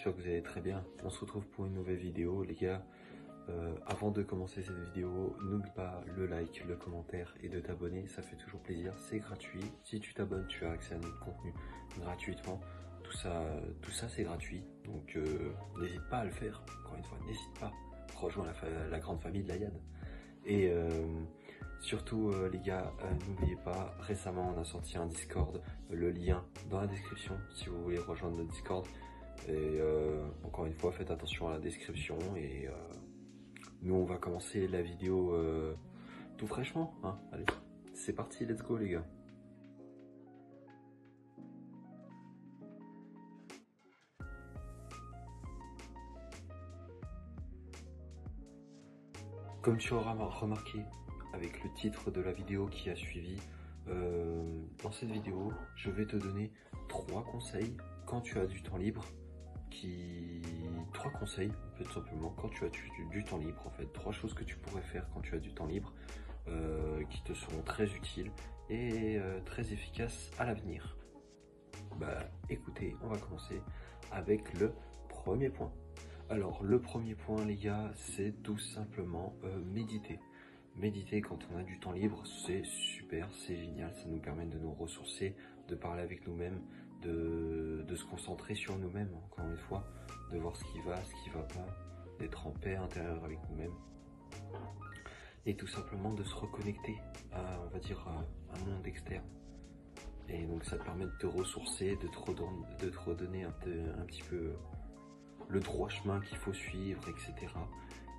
j'espère que vous allez très bien. On se retrouve pour une nouvelle vidéo, les gars. Avant de commencer cette vidéo, n'oublie pas le like, le commentaire et de t'abonner, ça fait toujours plaisir, c'est gratuit. Si tu t'abonnes, tu as accès à notre contenu gratuitement. Tout ça c'est gratuit, donc n'hésite pas à le faire. Encore une fois, n'hésite pas. Rejoins la grande famille de la Yad. Et surtout les gars, n'oubliez pas, récemment on a sorti un Discord, le lien dans la description si vous voulez rejoindre notre Discord. Et encore une fois, faites attention à la description et nous on va commencer la vidéo tout fraîchement, hein. Allez, c'est parti, let's go les gars. Comme tu auras remarqué avec le titre de la vidéo qui a suivi, dans cette vidéo, je vais te donner 3 conseils quand tu as du temps libre. 3 conseils, en fait, tout simplement, quand tu as du temps libre, en fait, 3 choses que tu pourrais faire quand tu as du temps libre, qui te seront très utiles et très efficaces à l'avenir. Bah, écoutez, on va commencer avec le premier point. Alors, le premier point, les gars, c'est tout simplement méditer. Méditer quand on a du temps libre, c'est super, c'est génial, ça nous permet de nous ressourcer, de parler avec nous-mêmes, de se concentrer sur nous-mêmes, encore une fois, de voir ce qui va pas, d'être en paix intérieure avec nous-mêmes, et tout simplement de se reconnecter à, on va dire, à un monde externe. Et donc ça te permet de te ressourcer, de te redonner un petit peu le droit chemin qu'il faut suivre, etc.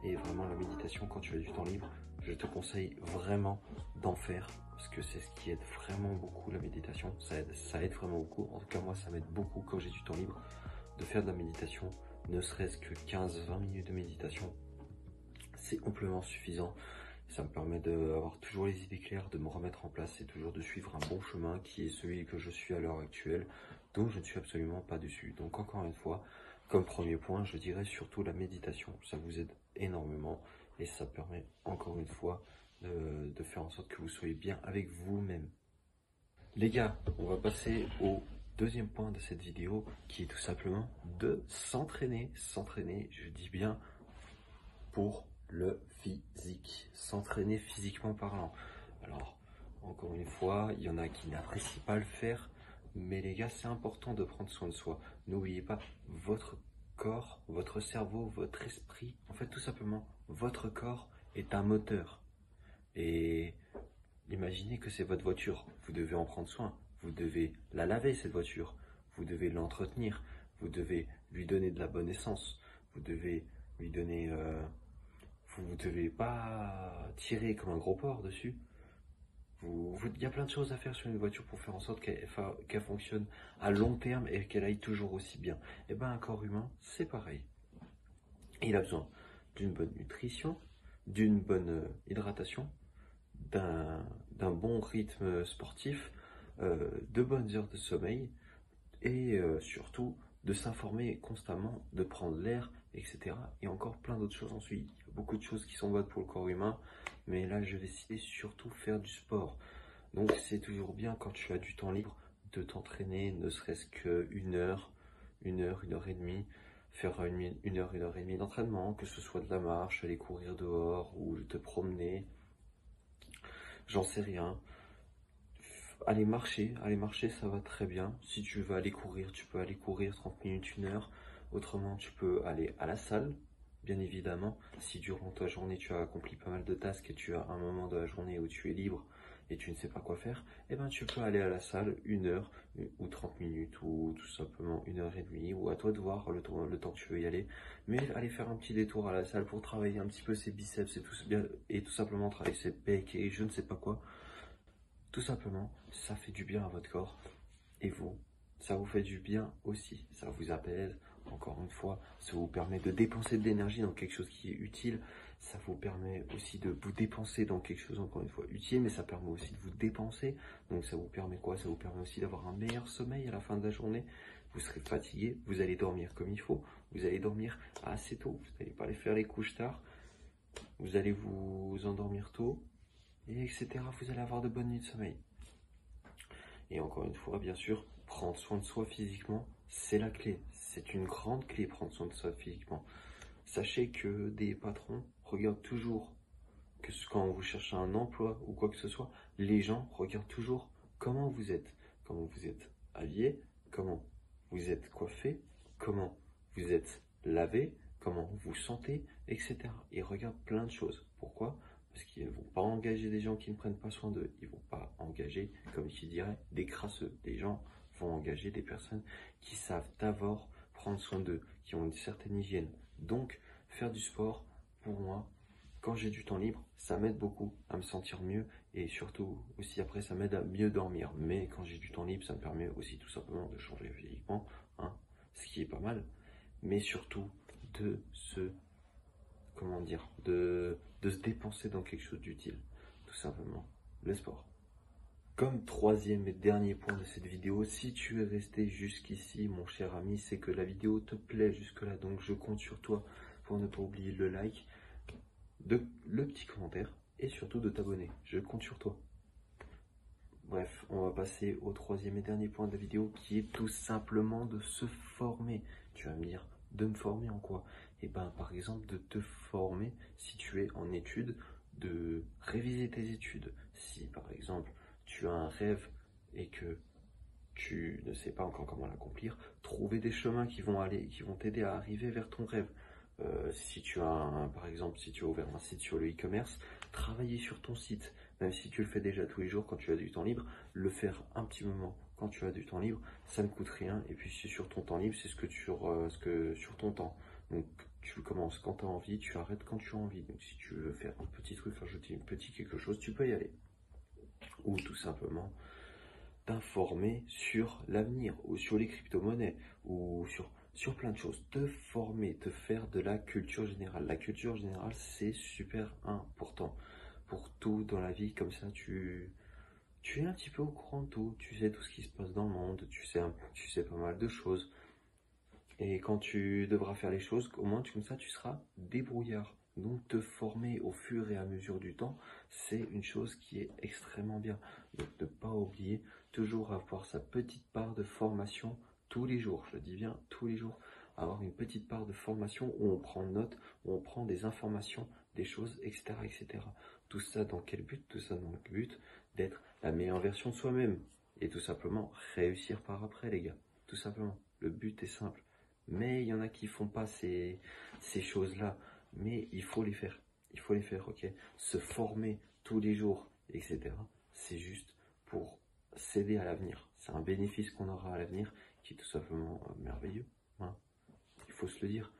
Et vraiment la méditation, quand tu as du temps libre, je te conseille vraiment d'en faire, parce que c'est ce qui aide vraiment beaucoup, la méditation. Ça aide vraiment beaucoup, en tout cas moi ça m'aide beaucoup quand j'ai du temps libre, de faire de la méditation, ne serait-ce que 15-20 minutes de méditation. C'est amplement suffisant. Ça me permet d'avoir toujours les idées claires, de me remettre en place et toujours de suivre un bon chemin qui est celui que je suis à l'heure actuelle, dont je ne suis absolument pas dessus. Donc encore une fois, comme premier point, je dirais surtout la méditation. Ça vous aide énormément et ça permet encore une fois de faire en sorte que vous soyez bien avec vous-même. Les gars, on va passer au deuxième point de cette vidéo qui est tout simplement de s'entraîner. S'entraîner, je dis bien pour le physique, s'entraîner physiquement parlant. Alors, encore une fois, il y en a qui n'apprécient pas le faire, mais les gars, c'est important de prendre soin de soi. N'oubliez pas, votre corps, votre cerveau, votre esprit, en fait, tout simplement, votre corps est un moteur. Et imaginez que c'est votre voiture, vous devez en prendre soin, vous devez la laver, cette voiture, vous devez l'entretenir, vous devez lui donner de la bonne essence, vous devez lui donner... vous ne devez pas tirer comme un gros porc dessus. Il y a plein de choses à faire sur une voiture pour faire en sorte qu'elle fonctionne à long terme et qu'elle aille toujours aussi bien. Et bien un corps humain, c'est pareil. Il a besoin d'une bonne nutrition, d'une bonne hydratation, d'un bon rythme sportif, de bonnes heures de sommeil et surtout de s'informer constamment, de prendre l'air, etc. Et encore plein d'autres choses ensuite. Il y a beaucoup de choses qui sont bonnes pour le corps humain, mais là je vais citer surtout faire du sport. Donc c'est toujours bien quand tu as du temps libre de t'entraîner, ne serait-ce qu'une heure, une heure et demie, faire une heure et demie d'entraînement, que ce soit de la marche, aller courir dehors ou te promener, j'en sais rien. Aller marcher, ça va très bien. Si tu veux aller courir, tu peux aller courir 30 minutes, 1 heure. Autrement, tu peux aller à la salle, bien évidemment. Si durant ta journée, tu as accompli pas mal de tasks et tu as un moment de la journée où tu es libre et tu ne sais pas quoi faire, eh ben, tu peux aller à la salle 1 heure ou 30 minutes ou tout simplement 1 heure et demie, ou à toi de voir le temps que tu veux y aller. Mais aller faire un petit détour à la salle pour travailler un petit peu ses biceps et tout simplement travailler ses pecs et je ne sais pas quoi. Tout simplement, ça fait du bien à votre corps et vous, ça vous fait du bien aussi. Ça vous apaise, encore une fois, ça vous permet de dépenser de l'énergie dans quelque chose qui est utile. Ça vous permet aussi de vous dépenser dans quelque chose, encore une fois, utile, mais ça permet aussi de vous dépenser. Donc ça vous permet quoi? Ça vous permet aussi d'avoir un meilleur sommeil à la fin de la journée. Vous serez fatigué, vous allez dormir comme il faut, vous allez dormir assez tôt, vous n'allez pas aller faire les couches tard, vous allez vous endormir tôt. Et etc. Vous allez avoir de bonnes nuits de sommeil. Et encore une fois, bien sûr, prendre soin de soi physiquement, c'est la clé. C'est une grande clé, prendre soin de soi physiquement. Sachez que des patrons regardent toujours, quand vous cherchez un emploi ou quoi que ce soit, les gens regardent toujours comment vous êtes habillé, comment vous êtes coiffé, comment vous êtes lavé, comment vous sentez, etc. Ils regardent plein de choses. Pourquoi? Parce qu'ils ne vont pas engager des gens qui ne prennent pas soin d'eux. Ils ne vont pas engager, comme qui dirait, des crasseux. Des gens vont engager des personnes qui savent d'abord prendre soin d'eux, qui ont une certaine hygiène. Donc, faire du sport, pour moi, quand j'ai du temps libre, ça m'aide beaucoup à me sentir mieux et surtout aussi après ça m'aide à mieux dormir. Mais quand j'ai du temps libre, ça me permet aussi tout simplement de changer physiquement, hein, ce qui est pas mal. Mais surtout de se, comment dire, de se dépenser dans quelque chose d'utile, tout simplement, le sport. Comme troisième et dernier point de cette vidéo, si tu es resté jusqu'ici, mon cher ami, c'est que la vidéo te plaît jusque-là. Donc je compte sur toi pour ne pas oublier le like, le petit commentaire et surtout de t'abonner. Je compte sur toi. Bref, on va passer au troisième et dernier point de la vidéo qui est tout simplement de se former. Tu vas me dire, de me former en quoi? Et ben par exemple de te former si tu es en études, de réviser tes études. Si par exemple tu as un rêve et que tu ne sais pas encore comment l'accomplir, trouver des chemins qui vont t'aider à arriver vers ton rêve. Si tu as par exemple, si tu as ouvert un site sur le e-commerce, travailler sur ton site, même si tu le fais déjà tous les jours quand tu as du temps libre, le faire un petit moment quand tu as du temps libre, ça ne coûte rien. Et puis c'est sur ton temps libre, c'est sur ton temps. Donc tu commences quand tu as envie, tu arrêtes quand tu as envie. Donc si tu veux faire un petit truc, rajouter une petite quelque chose, tu peux y aller. Ou tout simplement t'informer sur l'avenir, ou sur les crypto-monnaies, ou sur plein de choses. Te former, te faire de la culture générale. La culture générale, c'est super important pour tout dans la vie. Comme ça, tu es un petit peu au courant de tout. Tu sais tout ce qui se passe dans le monde. Tu sais pas mal de choses. Et quand tu devras faire les choses, au moins comme ça, tu seras débrouillard. Donc te former au fur et à mesure du temps, c'est une chose qui est extrêmement bien. Donc ne pas oublier, toujours avoir sa petite part de formation tous les jours. Je dis bien tous les jours. Avoir une petite part de formation où on prend note, où on prend des informations, des choses, etc. etc. Tout ça dans quel but? Tout ça dans le but d'être la meilleure version de soi-même. Et tout simplement réussir par après, les gars. Tout simplement. Le but est simple. Mais il y en a qui font pas ces choses-là. Mais il faut les faire. Il faut les faire, ok? Se former tous les jours, etc. C'est juste pour s'aider à l'avenir. C'est un bénéfice qu'on aura à l'avenir qui est tout simplement merveilleux. Hein, il faut se le dire.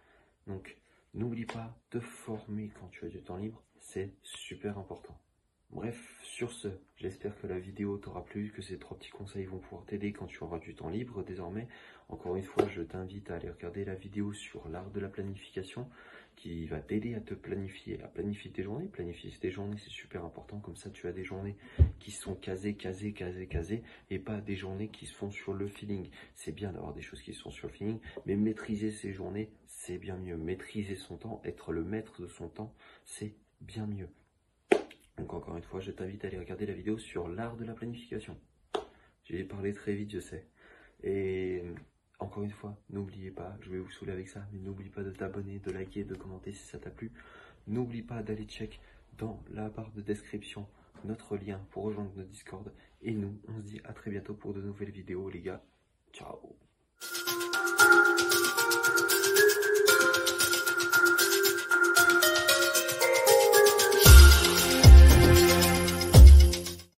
Donc, n'oublie pas de former quand tu as du temps libre. C'est super important. Bref, sur ce, j'espère que la vidéo t'aura plu, que ces 3 petits conseils vont pouvoir t'aider quand tu auras du temps libre désormais. Encore une fois, je t'invite à aller regarder la vidéo sur l'art de la planification qui va t'aider à planifier tes journées. Planifier tes journées, c'est super important. Comme ça, tu as des journées qui sont casées et pas des journées qui se font sur le feeling. C'est bien d'avoir des choses qui sont sur le feeling, mais maîtriser ses journées, c'est bien mieux. Maîtriser son temps, être le maître de son temps, c'est bien mieux. Donc encore une fois, je t'invite à aller regarder la vidéo sur l'art de la planification. J'ai parlé très vite, je sais. Et encore une fois, n'oubliez pas, je vais vous saouler avec ça, mais n'oublie pas de t'abonner, de liker, de commenter si ça t'a plu. N'oublie pas d'aller check dans la barre de description notre lien pour rejoindre notre Discord. Et nous, on se dit à très bientôt pour de nouvelles vidéos, les gars. Ciao!